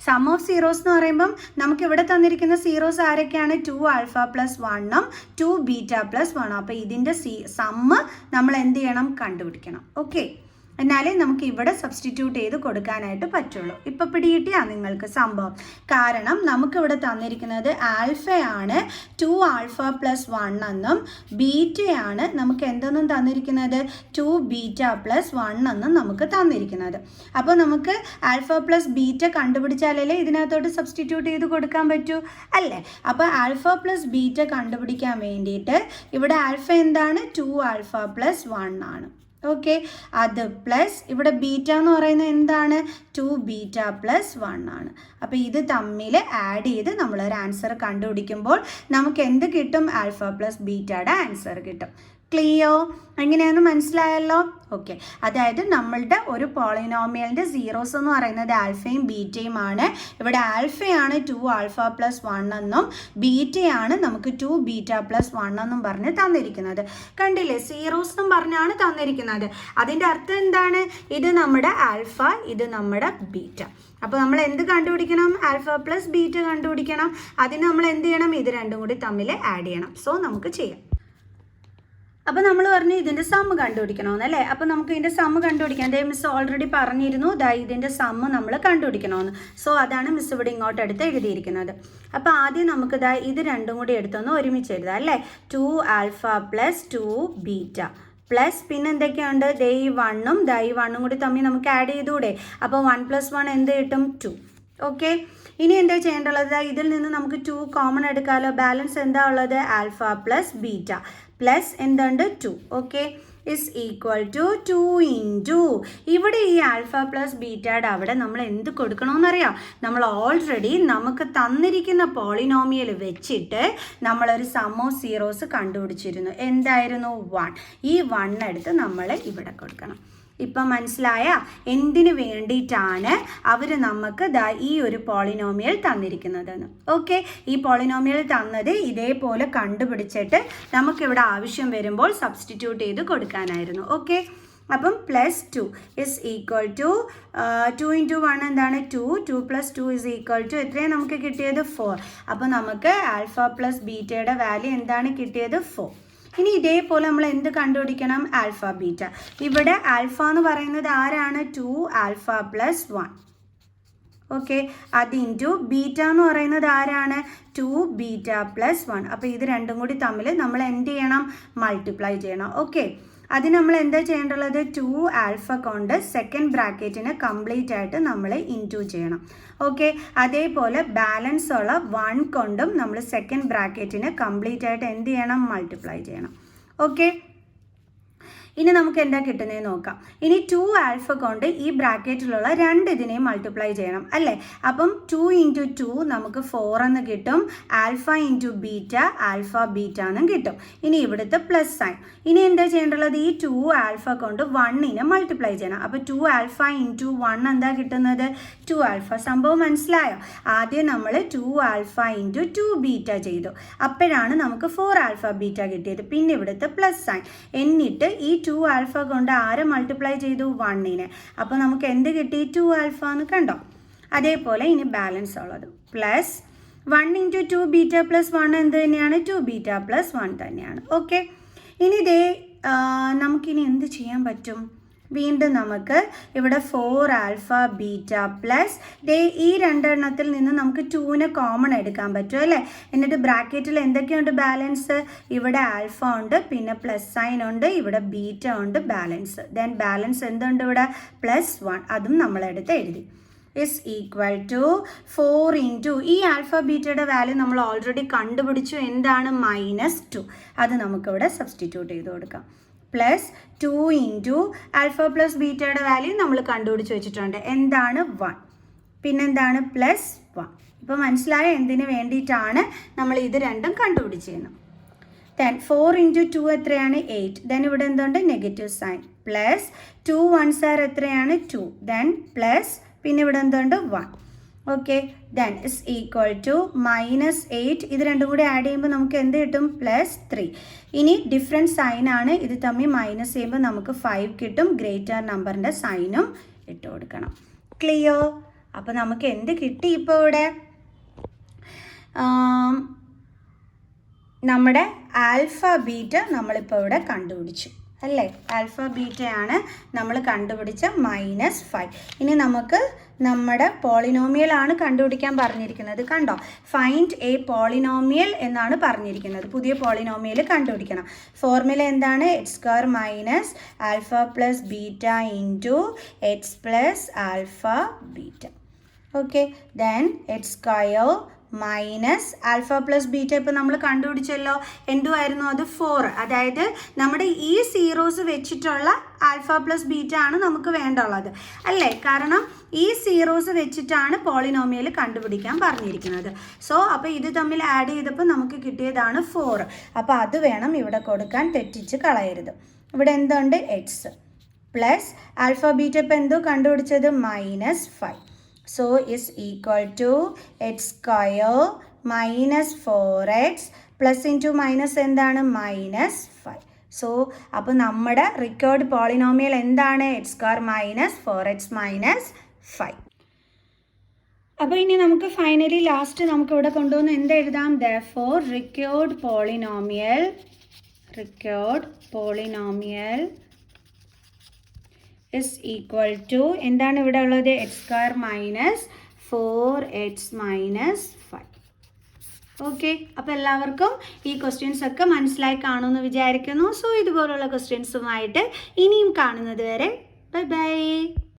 Speaker 1: സം ഓഫ് സീറോസ് എന്ന് പറയുമ്പം നമുക്ക് ഇവിടെ തന്നിരിക്കുന്ന സീറോസ് ആരൊക്കെയാണ്? 2 ആൽഫ പ്ലസ് 1ഉം 2 ബീറ്റ പ്ലസ് 1ഉം. അപ്പോൾ ഇതിൻ്റെ സമ്മ് നമ്മൾ എന്ത് ചെയ്യണം? കണ്ടുപിടിക്കണം. ഓക്കെ, എന്നാലേ നമുക്ക് ഇവിടെ സബ്സ്റ്റിറ്റ്യൂട്ട് ചെയ്ത് കൊടുക്കാനായിട്ട് പറ്റുള്ളൂ. ഇപ്പോൾ പിടികിട്ടിയാ നിങ്ങൾക്ക് സംഭവം? കാരണം നമുക്കിവിടെ തന്നിരിക്കുന്നത് ആൽഫയാണ് 2 ആൽഫ പ്ലസ് 1 എന്നും ബീറ്റയാണ് നമുക്ക് എന്തെന്നും തന്നിരിക്കുന്നത് 2 ബീറ്റ പ്ലസ് 1 എന്നും നമുക്ക് തന്നിരിക്കുന്നത്. അപ്പോൾ നമുക്ക് ആൽഫ പ്ലസ് ബീറ്റ കണ്ടുപിടിച്ചാലല്ലേ ഇതിനകത്തോട്ട് സബ്സ്റ്റിറ്റ്യൂട്ട് ചെയ്ത് കൊടുക്കാൻ പറ്റൂ അല്ലേ? അപ്പോൾ ആൽഫ പ്ലസ് ബീറ്റ കണ്ടുപിടിക്കാൻ വേണ്ടിയിട്ട് ഇവിടെ ആൽഫ എന്താണ് 2 ആൽഫ പ്ലസ് 1 ആണ്. ഓക്കെ, അത് പ്ലസ് ഇവിടെ ബീറ്റ എന്ന് പറയുന്നത് എന്താണ് 2 ബീറ്റ പ്ലസ് 1 ആണ്. അപ്പോൾ ഇത് തമ്മിൽ ആഡ് ചെയ്ത് നമ്മളൊരു ആൻസർ കണ്ടുപിടിക്കുമ്പോൾ നമുക്ക് എന്ത് കിട്ടും? ആൽഫ പ്ലസ് ബീറ്റയുടെ ആൻസർ കിട്ടും. ക്ലിയർ? എങ്ങനെയാണെന്ന് മനസ്സിലായല്ലോ? ഓക്കെ, അതായത് നമ്മളുടെ ഒരു പോളിനോമിയലിൻ്റെ സീറോസ് എന്ന് പറയുന്നത് ആൽഫയും ബീറ്റയുമാണ്. ഇവിടെ ആൽഫയാണ് 2 ആൽഫ പ്ലസ് 1 എന്നും ബീറ്റയാണ് നമുക്ക് 2 ബീറ്റ പ്ലസ് 1 എന്നും പറഞ്ഞ് തന്നിരിക്കുന്നത്. കണ്ടില്ലേ, സീറോസ് എന്നും പറഞ്ഞാണ് തന്നിരിക്കുന്നത്. അതിൻ്റെ അർത്ഥം എന്താണ്? ഇത് നമ്മുടെ ആൽഫ, ഇത് നമ്മുടെ ബീറ്റ. അപ്പോൾ നമ്മൾ എന്ത് കണ്ടുപിടിക്കണം? ആൽഫ പ്ലസ് ബീറ്റ കണ്ടുപിടിക്കണം. അതിന് നമ്മൾ എന്ത് ചെയ്യണം? ഇത് രണ്ടും കൂടി തമ്മിൽ ആഡ് ചെയ്യണം. സോ നമുക്ക് ചെയ്യാം. അപ്പോൾ നമ്മൾ പറഞ്ഞു ഇതിൻ്റെ സമ്മ് കണ്ടുപിടിക്കണമെന്നല്ലേ? അപ്പോൾ നമുക്ക് ഇതിൻ്റെ സമ്മ് കണ്ടുപിടിക്കാം. അതേ മിസ് ഓൾറെഡി പറഞ്ഞിരുന്നു, ഇതിൻ്റെ സമ്മ് നമ്മൾ കണ്ടുപിടിക്കണമെന്ന്. സോ അതാണ് മിസ് ഇവിടെ ഇങ്ങോട്ട് എടുത്ത് എഴുതിയിരിക്കുന്നത്. അപ്പോൾ ആദ്യം നമുക്ക് ഇത് രണ്ടും കൂടി എടുത്തൊന്ന് ഒരുമിച്ച് എഴുതാം അല്ലേ? 2 ആൽഫ പ്ലസ് 2 ബീറ്റ പ്ലസ് പിന്നെ എന്തൊക്കെയുണ്ട്? ഈ 1ഉം ഈ 1ഉം കൂടി തമ്മിൽ നമുക്ക് ആഡ് ചെയ്തുകൂടെ? അപ്പോൾ 1 + 1 എന്ത് കിട്ടും? 2. ഓക്കെ, ഇനി എന്താ ചെയ്യേണ്ടുള്ളത്? ഇതിൽ നിന്ന് നമുക്ക് 2 കോമൺ എടുക്കാമല്ലോ. ബാലൻസ് എന്താ ഉള്ളത്? ആൽഫ പ്ലസ് ബീറ്റ പ്ലസ് എന്തുണ്ട്? 2. Okay, is equal to 2 into ഇവിടെ ഈ ആൽഫ പ്ലസ് ബീറ്റയുടെ അവിടെ നമ്മൾ എന്ത് കൊടുക്കണമെന്നറിയാം? നമ്മൾ ഓൾറെഡി നമുക്ക് തന്നിരിക്കുന്ന പോളിനോമിയൽ വെച്ചിട്ട് നമ്മളൊരു സം ഓഫ് സീറോസ് കണ്ടുപിടിച്ചിരുന്നു. എന്തായിരുന്നു? 1. ഈ 1 എടുത്ത് നമ്മൾ ഇവിടെ കൊടുക്കണം. ഇപ്പം മനസ്സിലായ എന്തിനു വേണ്ടിയിട്ടാണ് അവർ നമുക്ക് ഈ ഒരു പോളിനോമിയൽ തന്നിരിക്കുന്നതെന്ന്? ഓക്കെ, ഈ പോളിനോമിയൽ തന്നത് ഇതേപോലെ കണ്ടുപിടിച്ചിട്ട് നമുക്കിവിടെ ആവശ്യം വരുമ്പോൾ സബ്സ്റ്റിറ്റ്യൂട്ട് ചെയ്ത് കൊടുക്കാനായിരുന്നു. ഓക്കെ, അപ്പം plus 2 is equal to 2 into 1 എന്താണ്? 2. 2 + 2 ഇസ് ഈക്വൽ ടു എത്രയാണ് നമുക്ക് കിട്ടിയത്? 4. അപ്പോൾ നമുക്ക് ആൽഫ പ്ലസ് ബീറ്റയുടെ വാല്യൂ എന്താണ് കിട്ടിയത്? 4. ഇനി ഇതേപോലെ നമ്മൾ എന്ത് കണ്ടുപിടിക്കണം? Alpha beta. ഇവിടെ ആൽഫ എന്ന് പറയുന്നത് ആരാണ്? 2 ആൽഫ പ്ലസ് 1. ഓക്കെ, അത് ഇൻറ്റു ബീറ്റ എന്ന് പറയുന്നത് ആരാണ്? 2 ബീറ്റ പ്ലസ് 1. അപ്പോൾ ഇത് രണ്ടും കൂടി തമ്മിൽ നമ്മൾ എന്ത് ചെയ്യണം? മൾട്ടിപ്ലൈ ചെയ്യണം. ഓക്കെ, അതിന് നമ്മൾ എന്താ ചെയ്യേണ്ടുള്ളത്? 2 ആൽഫ കൊണ്ട് സെക്കൻഡ് ബ്രാക്കറ്റിനെ കംപ്ലീറ്റ് ആയിട്ട് നമ്മൾ ഇൻറ്റു ചെയ്യണം. ഓക്കെ, അതേപോലെ ബാലൻസ് ഉള്ള 1 കൊണ്ടും നമ്മൾ സെക്കൻഡ് ബ്രാക്കറ്റിനെ കംപ്ലീറ്റ് ആയിട്ട് എന്ത് ചെയ്യണം? മൾട്ടിപ്ലൈ ചെയ്യണം. ഓക്കെ, ഇനി നമുക്ക് എന്താ കിട്ടുന്നത് നോക്കാം. ഇനി 2 ആൽഫ കൊണ്ട് ഈ ബ്രാക്കറ്റിലുള്ള രണ്ട് ഇതിനെയും മൾട്ടിപ്ലൈ ചെയ്യണം അല്ലേ? അപ്പം 2 ഇൻറ്റു 2 നമുക്ക് 4 എന്ന് കിട്ടും. Alpha into beta alpha beta എന്നും കിട്ടും. ഇനി ഇവിടുത്തെ പ്ലസ് സൈൻ. ഇനി എന്താ ചെയ്യേണ്ടുള്ളത്? ഈ 2 ആൽഫ കൊണ്ട് 1നെ മൾട്ടിപ്ലൈ ചെയ്യണം. അപ്പോൾ 2 ആൽഫ ഇൻറ്റു 1 എന്താ കിട്ടുന്നത്? 2 ആൽഫ. സംഭവം മനസ്സിലായോ? ആദ്യം നമ്മൾ 2 ആൽഫ ഇൻറ്റു 2 ബീറ്റ ചെയ്തു. അപ്പോഴാണ് നമുക്ക് 4 ആൽഫ ബീറ്റ കിട്ടിയത്. പിന്നെ ഇവിടുത്തെ പ്ലസ് സൈൻ. എന്നിട്ട് ഈ 2 ആൽഫ കൊണ്ട് ആരെ മൾട്ടിപ്ലൈ ചെയ്തു? 1നെ. അപ്പോൾ നമുക്ക് എന്ത് കിട്ടി? 2 ആൽഫ എന്ന് കണ്ടോ? അതേപോലെ ഇനി ബാലൻസ് ഉള്ളത് പ്ലസ് 1 ഇൻറ്റു 2 ബീറ്റ പ്ലസ് 1 എന്ത് തന്നെയാണ്? 2 ബീറ്റ പ്ലസ് 1 തന്നെയാണ്. ഓക്കെ, ഇനി നമുക്കിനി എന്ത് ചെയ്യാൻ പറ്റും? വീണ്ടും നമുക്ക് ഇവിടെ 4 ആൽഫ ബീറ്റ പ്ലസ് ഈ രണ്ടെണ്ണത്തിൽ നിന്ന് നമുക്ക് 2നെ കോമൺ എടുക്കാൻ പറ്റും അല്ലേ? എന്നിട്ട് ബ്രാക്കറ്റിൽ എന്തൊക്കെയുണ്ട് ബാലൻസ്? ഇവിടെ ആൽഫ ഉണ്ട്, പിന്നെ പ്ലസ് സൈൻ ഉണ്ട്, ഇവിടെ ബീറ്റ ഉണ്ട്, ബാലൻസ്. ദെൻ ബാലൻസ് എന്തുണ്ട് ഇവിടെ? പ്ലസ് 1. അതും നമ്മളെടുത്ത് എഴുതി. ഇസ് ഈക്വൽ ടു 4 ഇൻറ്റു ഈ ആൽഫ ബീറ്റയുടെ വാല്യൂ നമ്മൾ ഓൾറെഡി കണ്ടുപിടിച്ചു. എന്താണ്? -2. അത് നമുക്കിവിടെ സബ്സ്റ്റിറ്റ്യൂട്ട് ചെയ്ത് കൊടുക്കാം. പ്ലസ് 2 ഇൻറ്റു ആൽഫ പ്ലസ് ബീറ്റയുടെ വാല്യൂ നമ്മൾ കണ്ടുപിടിച്ച് വെച്ചിട്ടുണ്ട്. എന്താണ്? 1. പിന്നെന്താണ്? പ്ലസ് 1. ഇപ്പോൾ മനസ്സിലായ എന്തിനു വേണ്ടിയിട്ടാണ് നമ്മൾ ഇത് രണ്ടും കണ്ടുപിടിച്ചതെന്ന്. ദെൻ 4 ഇൻറ്റു 2 എത്രയാണ്? 8. ദെൻ ഇവിടെ എന്തുണ്ട്? Negative sign. Plus 2 1s are എത്രയാണ്? 2. ദെൻ പ്ലസ് പിന്നെ ഇവിടെ എന്തുണ്ട്? 1. Okay, then is equal to -8. ഇത് രണ്ടും കൂടി ആഡ് ചെയ്യുമ്പോൾ നമുക്ക് എന്ത് കിട്ടും? +3. ഇനി ഡിഫറെൻറ്റ് സൈനാണ്, ഇത് തമ്മിൽ മൈനസ് ചെയ്യുമ്പോൾ നമുക്ക് 5 കിട്ടും. ഗ്രേറ്റർ നമ്പറിൻ്റെ സൈനും ഇട്ട് കൊടുക്കണം. ക്ലിയർ? അപ്പോൾ നമുക്ക് എന്ത് കിട്ടി? ഇപ്പോൾ ഇവിടെ നമ്മുടെ ആൽഫ ബീറ്റ നമ്മളിപ്പോൾ ഇവിടെ കണ്ടുപിടിച്ചു. അല്ലേ? ആൽഫ ബീറ്റയാണ് നമ്മൾ കണ്ടുപിടിച്ച -5. ഇനി നമുക്ക് നമ്മുടെ പോളിനോമിയലാണ് കണ്ടുപിടിക്കാൻ പറഞ്ഞിരിക്കുന്നത്. കണ്ടോ, ഫൈൻഡ് എ പോളിനോമിയൽ എന്നാണ് പറഞ്ഞിരിക്കുന്നത്. പുതിയ പോളിനോമിയൽ കണ്ടുപിടിക്കണം. ഫോർമുല എന്താണ്? X square minus alpha plus beta into X plus alpha beta. Okay, then X square minus alpha plus beta ഇപ്പോൾ നമ്മൾ കണ്ടുപിടിച്ചല്ലോ. എന്തുമായിരുന്നു അത്? 4. അതായത് നമ്മുടെ ഈ സീറോസ് വെച്ചിട്ടുള്ള ആൽഫ പ്ലസ് ബീറ്റ ആണ് നമുക്ക് വേണ്ടുള്ളത് അല്ലേ? കാരണം ഈ സീറോസ് വെച്ചിട്ടാണ് പോളിനോമിയൽ കണ്ടുപിടിക്കാൻ പറഞ്ഞിരിക്കുന്നത്. സോ അപ്പോൾ ഇത് തമ്മിൽ ആഡ് ചെയ്തപ്പോൾ നമുക്ക് കിട്ടിയതാണ് 4. അപ്പോൾ അത് വേണം ഇവിടെ കൊടുക്കാൻ, തെറ്റിച്ച് കളയരുത്. ഇവിടെ എന്തുണ്ട്? എക്സ് പ്ലസ് ആൽഫ ബീറ്റ ഇപ്പോൾ എന്തോ കണ്ടുപിടിച്ചത്? -5. So is equal to x square minus 4x plus into minus എന്താണ്? -5. സോ അപ്പോൾ നമ്മുടെ റിക്കേർഡ് പോളിനോമിയൽ എന്താണ്? X square minus 4x minus 5. അപ്പോൾ ഇനി നമുക്ക് ഫൈനലി ലാസ്റ്റ് നമുക്ക് ഇവിടെ കൊണ്ടുവന്ന് എന്തെഴുതാം? therefore recurred polynomial is equal to എന്താണ് ഇവിടെ ഉള്ളത്? X square minus 4x minus 5. Okay, അപ്പോൾ എല്ലാവർക്കും ഈ ക്വസ്റ്റ്യൻസ് ഒക്കെ മനസ്സിലായി കാണുമെന്ന് വിചാരിക്കുന്നു. സോ ഇതുപോലുള്ള ക്വസ്റ്റ്യൻസുമായിട്ട് ഇനിയും കാണുന്നത് വരെ ബൈ ബൈ.